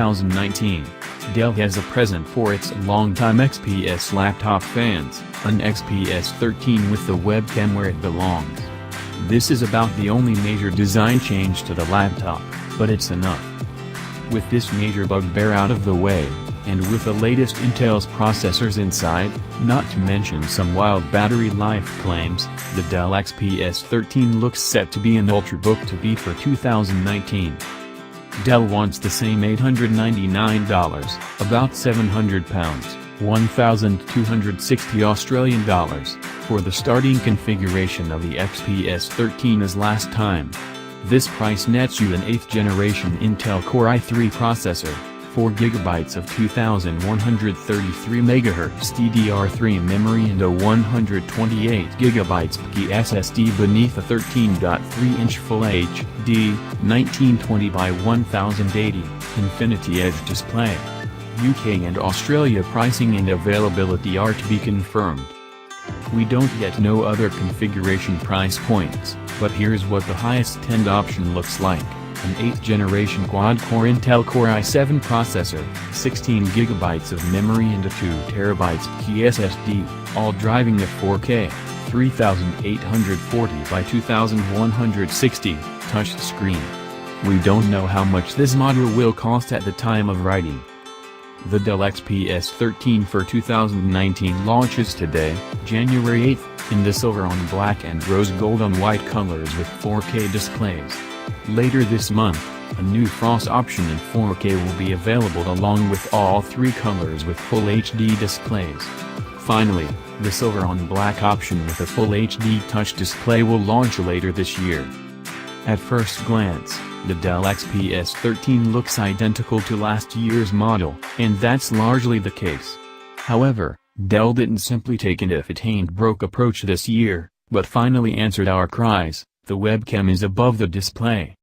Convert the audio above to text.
2019, Dell has a present for its longtime XPS laptop fans, an XPS 13 with the webcam where it belongs. This is about the only major design change to the laptop, but it's enough. With this major bugbear out of the way, and with the latest Intel's processors inside, not to mention some wild battery life claims, the Dell XPS 13 looks set to be an Ultrabook to beat for 2019. Dell wants the same $899, about £700, $1,260 for the starting configuration of the XPS 13 as last time. This price nets you an 8th generation Intel Core i3 processor, 4GB of 2133 MHz DDR3 memory and a 128GB SSD beneath a 13.3-inch Full HD, 1920 by 1080, Infinity Edge display. UK and Australia pricing and availability are to be confirmed. We don't yet know other configuration price points, but here's what the highest-end option looks like. An 8th generation quad-core Intel Core i7 processor, 16GB of memory and a 2TB SSD, all driving a 4K, 3840 by 2160, touchscreen. We don't know how much this model will cost at the time of writing. The Dell XPS 13 for 2019 launches today, January 8th, in the silver on black and rose gold on white colors with 4K displays. Later this month, a new frost option in 4K will be available along with all 3 colors with Full HD displays. Finally, the silver on black option with a Full HD touch display will launch later this year. At first glance, the Dell XPS 13 looks identical to last year's model, and that's largely the case. However, Dell didn't simply take an if it ain't broke approach this year, but finally answered our cries. The webcam is above the display.